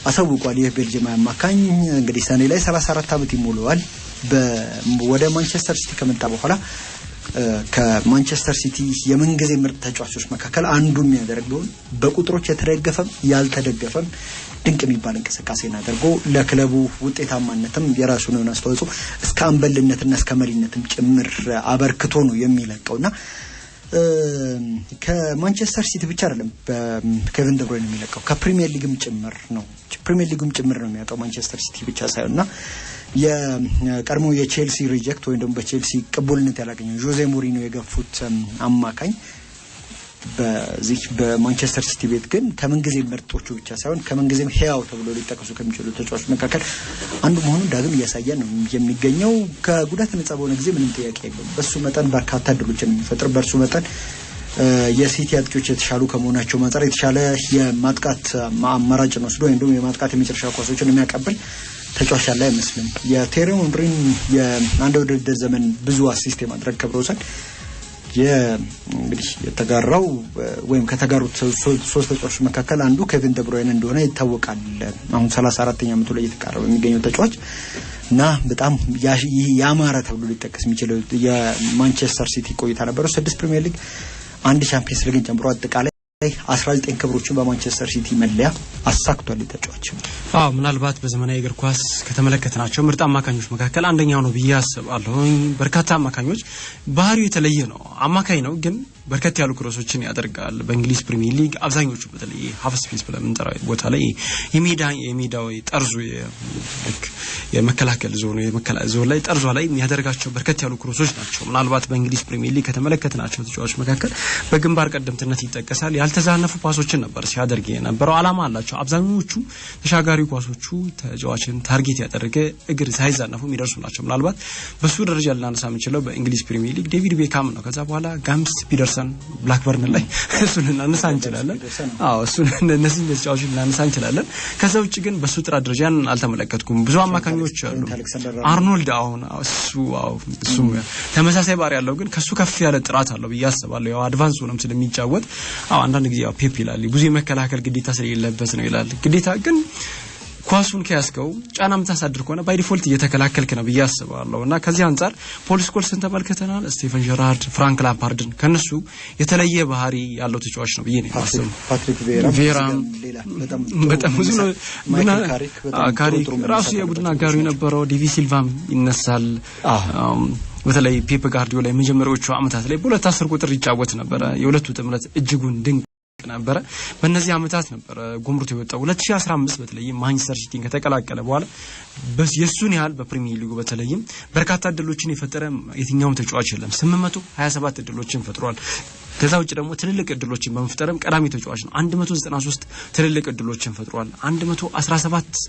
አሳውቋል የቤልጂየም አማካኝ እንግዲህ ሰኔ ላይ 34 አመት ይሞላዋል ወደ ማንቸስተር ሲቲ ከመጣ በኋላ ከማንቸስተር ሲቲ የመንገዜ ምርጥ ተጫዋቾች መካከል አንዱ የሚያደርገው በቁጥሮች የተደገፈም ያልተደገፈም ድንቅ የሚባል እንቅስቃሴን አድርጎ ለክለቡ ውጤታማነትም የራሱን የሆነ አስተዋጽኦ እስከ አምበልነትና እስከ መሪነትም ጭምር አበርክቶ ነው የሚለቀውና ከማንቸስተር ሲቲ ብቻ አይደለም በኬቪን ደ ብሩይነ የሚለቀው ከፕሪሚየር ሊግም ጭምር ነው የሚያውቀው ማንቸስተር ሲቲ ብቻ ሳይሆንና የቀድሞ የቼልሲ ሪጀክት ወይም ደግሞ በቼልሲ ቅቡልነት ያላገኘው ጆዜ ሞሪኖ የገፉት አማካኝ በዚህ በማንቸስተር ሲቲ ቤት ግን ከመንገዜ ምርጦቹ ብቻ ሳይሆን ከመንገዜም ሄያው ተብሎ ሊጠቀሱ ከሚችሉ ተጫዋቾች መካከል አንዱ መሆኑን ዳግም እያሳየ ነው የሚገኘው ከጉዳት ነፃ በሆነ ጊዜ ምንም ጥያቄ የለውም በሱ መጠን በርካታ ድሎችን የሚፈጥር በርሱ መጠን የሲቲ አጥቂዎች የተሻሉ ከመሆናቸው አንፃር የተሻለ የማጥቃት አማራጭን ወስዶ ወይም ደግሞ የማጥቃት የመጨረሻ ኳሶችን የሚያቀብል ተጫዋች ያለ አይመስልም የቴሪ ሄንሪን የአንድ ውድድር ዘመን ብዙ አሲስት የማድረግ ክብረ ወሰን እንግዲህ የተጋራው ወይም ከተጋሩት ሶስት ተጫዋቾች መካከል አንዱ ኬቪን ደ ብሩይነ እንደሆነ ይታወቃል አሁን 34ኛ ዓመቱ ላይ የተቃረበ የሚገኘው ተጫዋች እና በጣም ያማረ ተብሎ ሊጠቀስ የሚችለው የማንቸስተር ሲቲ ቆይታ ነበር 6 ፕሪሚየር ሊግ አንድ ቻምፒየንስ ሊግን ጨምሮ አጠቃላይ 19 ክብሮችን በማንቸስተር ሲቲ መለያ አሳክቷል ተጫዋች ምናልባት በዘመናዊ እግር ኳስ ከተመለከትናቸው ምርጥ አማካኞች መካከል አንደኛው ነው ብዬ አስባለሁ በርካታ አማካኞች ባህሪው የተለየ ነው አማካኝ ነው ግን በርከት ያሉ ክሮሶችን ያደርጋል በእንግሊዝ ፕሪሚየር ሊግ አብዛኞቹ በተለይ ሃፍ ስፔስ ብለን እንጠራው ቦታ ላይ የሜዳው ጠርዙ የመከላከል ዞን ላይ ጠርዟ ላይ የሚያደርጋቸው በርከት ያሉ ክሮሶች ናቸው ምናልባት በእንግሊዝ ፕሪሚየር ሊግ ከተመለከትናቸው ተጫዋቾች መካከል በግንባር ቀደምትነት ይጠቀሳል ያልተዛነፉ ፓሶችን ነበር ሲያደርግ የነበረው። አላማ አላቸው አብዛኞቹ ተሻጋሪ ኳሶቹ ተጫዋችን ታርጌት ያደረገ እግር ሳይዛነፉ የሚደርሱ ናቸው። ምናልባት በሱ ደረጃ ልናነሳ የምንችለው በእንግሊዝ ፕሪሚየር ሊግ ዴቪድ ቤካም ነው። ከዛ በኋላ ጋምስ ፒደርሰን ብላክበርን ላይ እሱን እናነሳ እንችላለን። እሱን እነዚህ ተጫዋቾች እናነሳ እንችላለን። ከዛ ውጪ ግን በሱ ጥራት ደረጃን አልተመለከትኩም። ብዙ አማካኞች አሉ። አርኖልድ እሱ ተመሳሳይ ባሪ ያለው ግን ከሱ ከፍ ያለ ጥራት አለው ብዬ አስባለሁ። ያው አድቫንስ ሆነም ስለሚጫወት አንዳንድ ጊዜ ያው ፔፕ ይላል ብዙ የመከላከል ግዴታ ስለሌለበት ነው ይላል። ግዴታ ግን ኳሱን ከያስከው ጫና ምታሳድር ከሆነ ባይ ዲፎልት እየተከላከልክ ነው ብዬ አስባለሁ። እና ከዚህ አንፃር ፖል ስኮልስን ተመልክተናል። ስቴፈን ጀራርድ፣ ፍራንክ ላምፓርድን ከነሱ የተለየ ባህሪ ያለው ተጫዋች ነው ብዬ ነው የማስበው። ፓትሪክ ቬራ በጣም ብዙ ነው። ካሪክ ራሱ የቡድን አጋሩ የነበረው ዲቪ ሲልቫም ይነሳል። በተለይ ፔፕ ጋርዲዮላ የመጀመሪያዎቹ አመታት ላይ በሁለት 10 ቁጥር ይጫወት ነበር። የሁለቱ ጥምረት እጅጉን ድንቅ ነበር። በእነዚህ አመታት ነበር ጎምሩት የወጣው። 2015 በተለይ ማንቸስተር ሲቲን ከተቀላቀለ በኋላ የሱን ያህል በፕሪሚየር ሊጉ በተለይም በርካታ እድሎችን የፈጠረ የትኛውም ተጫዋች የለም። 827 እድሎችን ፈጥሯል። ከዛ ውጭ ደግሞ ትልልቅ እድሎችን በመፍጠርም ቀዳሚ ተጫዋች ነው። 193 ትልልቅ እድሎችን ፈጥሯል። 117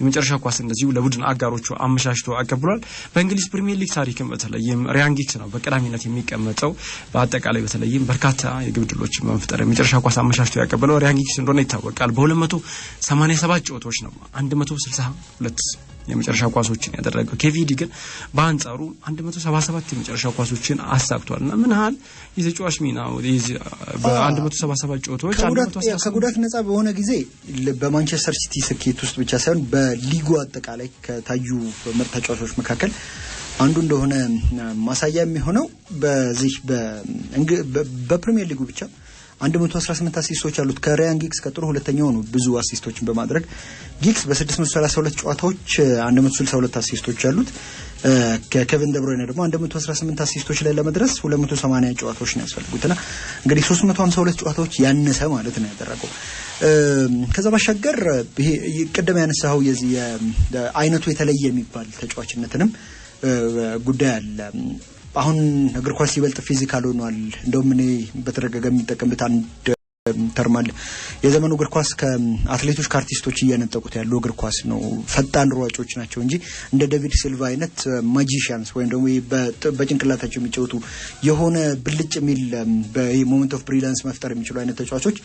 የመጨረሻ ኳስ እንደዚሁ ለቡድን አጋሮቹ አመሻሽቶ አቀብሏል። በእንግሊዝ ፕሪሚየር ሊግ ታሪክም በተለይም ሪያን ጊግስ ነው በቀዳሚነት የሚቀመጠው። በአጠቃላይ በተለይም በርካታ የግብ ዕድሎችን በመፍጠር የመጨረሻ ኳስ አመሻሽቶ ያቀበለው ሪያን ጊግስ እንደሆነ ይታወቃል። በ287 ጨዋታዎች ነው 162 የመጨረሻ ኳሶችን ያደረገው። ኬቪዲ ግን በአንጻሩ 177 የመጨረሻ ኳሶችን አሳክቷልና ምን ያህል የተጫዋች ሚና በ177 ጨዋታዎች ከጉዳት ነፃ በሆነ ጊዜ በማንቸስተር ሲቲ ስኬት ውስጥ ብቻ ሳይሆን በሊጉ አጠቃላይ ከታዩ ምርጥ ተጫዋቾች መካከል አንዱ እንደሆነ ማሳያ የሚሆነው በዚህ በፕሪሚየር ሊጉ ብቻ 118 አሲስቶች አሉት። ከሪያን ጊግስ ቀጥሎ ሁለተኛው ነው ብዙ አሲስቶችን በማድረግ። ጊግስ በ632 ጨዋታዎች 162 አሲስቶች አሉት። ከኬቪን ደብሮይነ ደግሞ 118 አሲስቶች ላይ ለመድረስ 280 ጨዋታዎች ነው ያስፈልጉትና እንግዲህ 352 ጨዋታዎች ያነሰ ማለት ነው ያደረገው። ከዛ ባሻገር ይሄ ቀደም ያነሳው የዚህ አይነቱ የተለየ የሚባል ተጫዋችነትንም ጉዳይ አለ። አሁን እግር ኳስ ይበልጥ ፊዚካል ሆኗል። እንደውም እኔ በተደጋጋሚ የሚጠቀምበት አንድ ተርማል የዘመኑ እግር ኳስ ከአትሌቶች ከአርቲስቶች እያነጠቁት ያለው እግር ኳስ ነው። ፈጣን ሯጮች ናቸው እንጂ እንደ ዴቪድ ሲልቫ አይነት ማጂሺያንስ ወይም ደግሞ በጭንቅላታቸው የሚጫወቱ የሆነ ብልጭ የሚል በሞመንት ኦፍ ብሪሊያንስ መፍጠር የሚችሉ አይነት ተጫዋቾች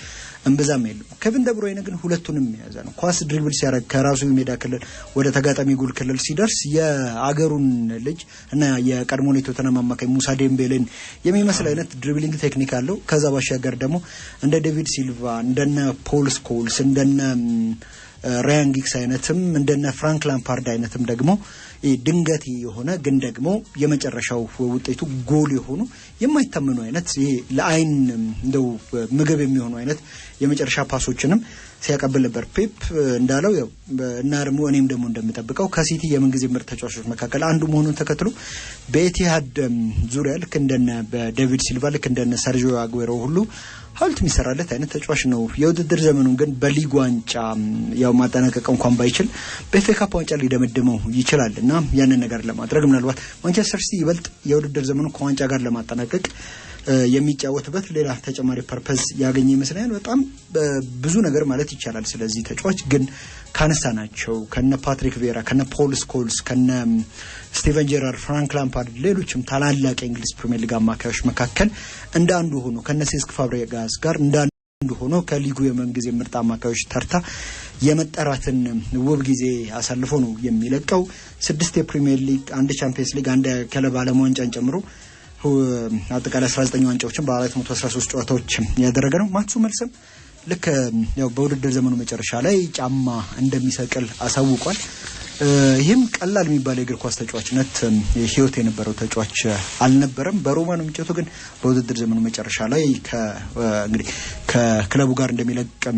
እንብዛም የሉም። ኬቪን ደብሮይነ ግን ሁለቱንም የያዘ ነው። ኳስ ድሪብል ሲያደርግ ከራሱ የሜዳ ክልል ወደ ተጋጣሚ ጎል ክልል ሲደርስ የአገሩን ልጅ እና የቀድሞ ቶተንሃም አማካይ ሙሳ ዴምቤሌን የሚመስል አይነት ድሪብሊንግ ቴክኒክ አለው። ከዛ ባሻገር ደግሞ እንደ ዴቪድ ሲልቫ እንደነ ፖል ስኮልስ እንደነ ራያን ጊግስ አይነትም እንደነ ፍራንክ ላምፓርድ አይነትም ደግሞ ድንገት የሆነ ግን ደግሞ የመጨረሻው ውጤቱ ጎል የሆኑ የማይታመኑ አይነት ይሄ ለአይን እንደው ምግብ የሚሆኑ አይነት የመጨረሻ ፓሶችንም ሲያቀብል ነበር። ፔፕ እንዳለው ያው እና ደግሞ እኔም ደግሞ እንደምጠብቀው ከሲቲ የምንጊዜ ምርጥ ተጫዋቾች መካከል አንዱ መሆኑን ተከትሎ በኤቲሃድ ዙሪያ ልክ እንደነ በዴቪድ ሲልቫ ልክ እንደነ ሰርጂዮ አጉዌሮ ሁሉ ሀውልት የሚሰራለት አይነት ተጫዋች ነው። የውድድር ዘመኑን ግን በሊግ ዋንጫ ያው ማጠናቀቅ እንኳን ባይችል በኤፍኤ ካፕ ዋንጫ ሊደመድመው ይችላልና ያንን ነገር ለማድረግ ምናልባት ማንቸስተር ሲቲ ይበልጥ የውድድር ዘመኑን ከዋንጫ ጋር ለማጠናቀቅ የሚጫወትበት ሌላ ተጨማሪ ፐርፐዝ ያገኘ ይመስላል። በጣም ብዙ ነገር ማለት ይቻላል ስለዚህ ተጫዋች ግን ካነሳናቸው ከነ ፓትሪክ ቬራ ከነ ፖል ስኮልስ ከነ ስቲቨን ጀራርድ ፍራንክ ላምፓርድ ሌሎችም ታላላቅ የእንግሊዝ ፕሪሚየር ሊግ አማካዮች መካከል እንደ አንዱ ሆኖ ከነ ሴስክ ፋብሬጋስ ጋር እንደ አንዱ ሆኖ ከሊጉ የመንጊዜ ምርጥ አማካዮች ተርታ የመጠራትን ውብ ጊዜ አሳልፎ ነው የሚለቀው። 6 የፕሪሚየር ሊግ፣ 1 ቻምፒየንስ ሊግ፣ 1 ክለብ ዓለም ዋንጫን ጨምሮ አጠቃላይ 19 ዋንጫዎችን በ413 ጨዋታዎች ያደረገ ነው። ማትሱ መልሰም ልክ ያው በውድድር ዘመኑ መጨረሻ ላይ ጫማ እንደሚሰቅል አሳውቋል። ይህም ቀላል የሚባል የእግር ኳስ ተጫዋችነት ህይወት የነበረው ተጫዋች አልነበረም። በሮማ ነው የሚጫወተው፣ ግን በውድድር ዘመኑ መጨረሻ ላይ እንግዲህ ከክለቡ ጋር እንደሚለቅም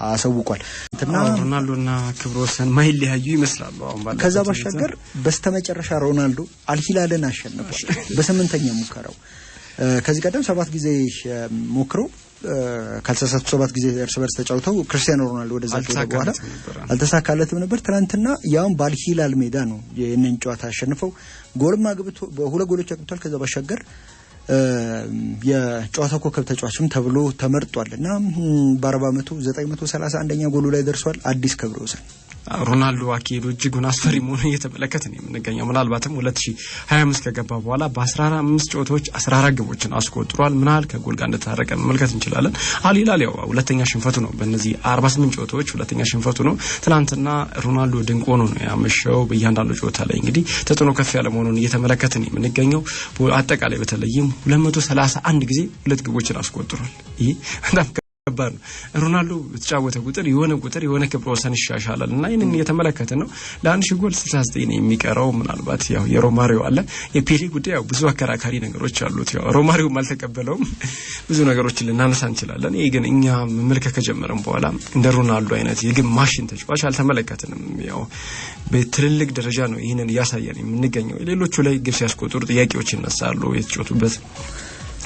አሳውቋል። ሮናልዶና ክብረ ወሰን ማይለያዩ ይመስላሉ አሁን ባለው። ከዛ ባሻገር በስተመጨረሻ ሮናልዶ አልሂላልን አሸንፏል በ8ኛ ሙከራው። ከዚህ ቀደም 7 ጊዜ ሞክረው ካልተሳሳቱ 7 ጊዜ እርስ በርስ ተጫውተው ክርስቲያኖ ሮናልዶ ወደዛ ከሄደ በኋላ አልተሳካለትም ነበር። ትናንትና ያውም በአልሂላል ሜዳ ነው የነን ጨዋታ አሸንፈው ጎልም አግብቶ በሁለት ጎሎች አግብቷል። ከዛ ባሻገር የጨዋታ ኮከብ ተጫዋችም ተብሎ ተመርጧልና በ40 ዓመቱ 931ኛ ጎሉ ላይ ደርሷል። አዲስ ክብረ ወሰን ሮናልዶ አኪዶ እጅጉን አስፈሪ መሆኑን እየተመለከተ ነው የምንገኘው። ምናልባትም 2025 ከገባ በኋላ በ15 ጨዋታዎች 14 ግቦችን አስቆጥሯል። ምናል ከጎል ጋር እንደታረቀ መመልከት እንችላለን። አልሂላል ያው ሁለተኛ ሽንፈቱ ነው። በእነዚህ 48 ጨዋታዎች ሁለተኛ ሽንፈቱ ነው። ትናንትና ሮናልዶ ድንቅ ሆኖ ነው ያመሸው። በእያንዳንዱ ጨዋታ ላይ እንግዲህ ተጽዕኖ ከፍ ያለ መሆኑን እየተመለከተ ነው የምንገኘው። አጠቃላይ በተለይም 231 ጊዜ ሁለት ግቦችን አስቆጥሯል። ይሄ በጣም ከባድ ነው። ሮናልዶ በተጫወተ ቁጥር የሆነ ክብረ ወሰን ይሻሻላል እና ይሄንን እየተመለከተ ነው። ለአንድ ሺህ ጎል 69 ነው የሚቀረው። ምናልባት ያው የሮማሪዮ አለ የፔሌ ጉዳይ ያው ብዙ አከራካሪ ነገሮች አሉት። ያው ሮማሪዮ አልተቀበለውም። ብዙ ነገሮችን ልናነሳ እንችላለን። ይሄ ግን እኛ መመልከት ከጀመረን በኋላ እንደ ሮናልዶ አይነት የግብ ማሽን ተጫዋች አልተመለከተንም። ያው በትልልቅ ደረጃ ነው ይሄንን እያሳየን የምንገኘው። ሌሎቹ ላይ ግብ ሲያስቆጥሩ ጥያቄዎች ይነሳሉ። የተጫወቱበት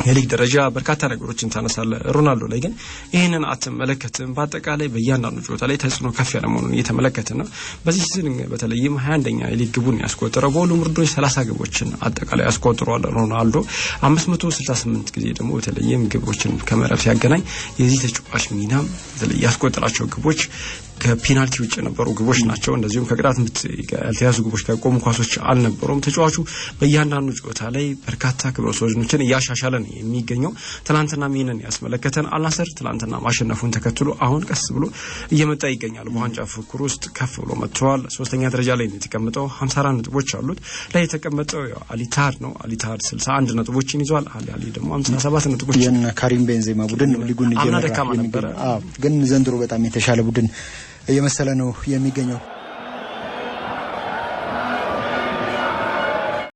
የሊግ ደረጃ በርካታ ነገሮችን ታነሳለ። ሮናልዶ ላይ ግን ይሄንን አትመለከትም። በአጠቃላይ በእያንዳንዱ ጨዋታ ላይ ተጽዕኖ ከፍ ያለ መሆኑን እየተመለከትን ነው። በዚህ ሲዝን በተለይም 21ኛ የሊግ ግቡን ያስቆጠረው በሁሉም ውድድሮች 30 ግቦችን አጠቃላይ ያስቆጥሯል ሮናልዶ። 568 ጊዜ ደግሞ በተለይም ግቦችን ከመረብ ሲያገናኝ የዚህ ተጫዋች ሚና በተለይ ያስቆጠራቸው ግቦች ከፔናልቲ ውጭ የነበሩ ግቦች ናቸው። እንደዚሁም ከቅጣት ምት ያልተያዙ ግቦች ከቆሙ ኳሶች አልነበሩም። ተጫዋቹ በእያንዳንዱ ጨዋታ ላይ በርካታ ክብረ ወሰኖችን እያሻሻለ ነው የሚገኘው። ትናንትና ሚንን ያስመለከተን አልናስር ትናንትና ማሸነፉን ተከትሎ አሁን ቀስ ብሎ እየመጣ ይገኛል። በዋንጫ ፉክክር ውስጥ ከፍ ብሎ መጥቷል። ሶስተኛ ደረጃ ላይ ነው የተቀመጠው። 54 ነጥቦች አሉት። ላይ የተቀመጠው አሊታድ ነው። አሊታድ 61 ነጥቦችን ይዟል። አሊ ደግሞ 57 ነጥቦች። የነ ካሪም ቤንዜማ ቡድን ነው ሊጉን እየመራ የሚገኘው። ግን ዘንድሮ በጣም የተሻለ ቡድን እየመሰለ ነው የሚገኘው።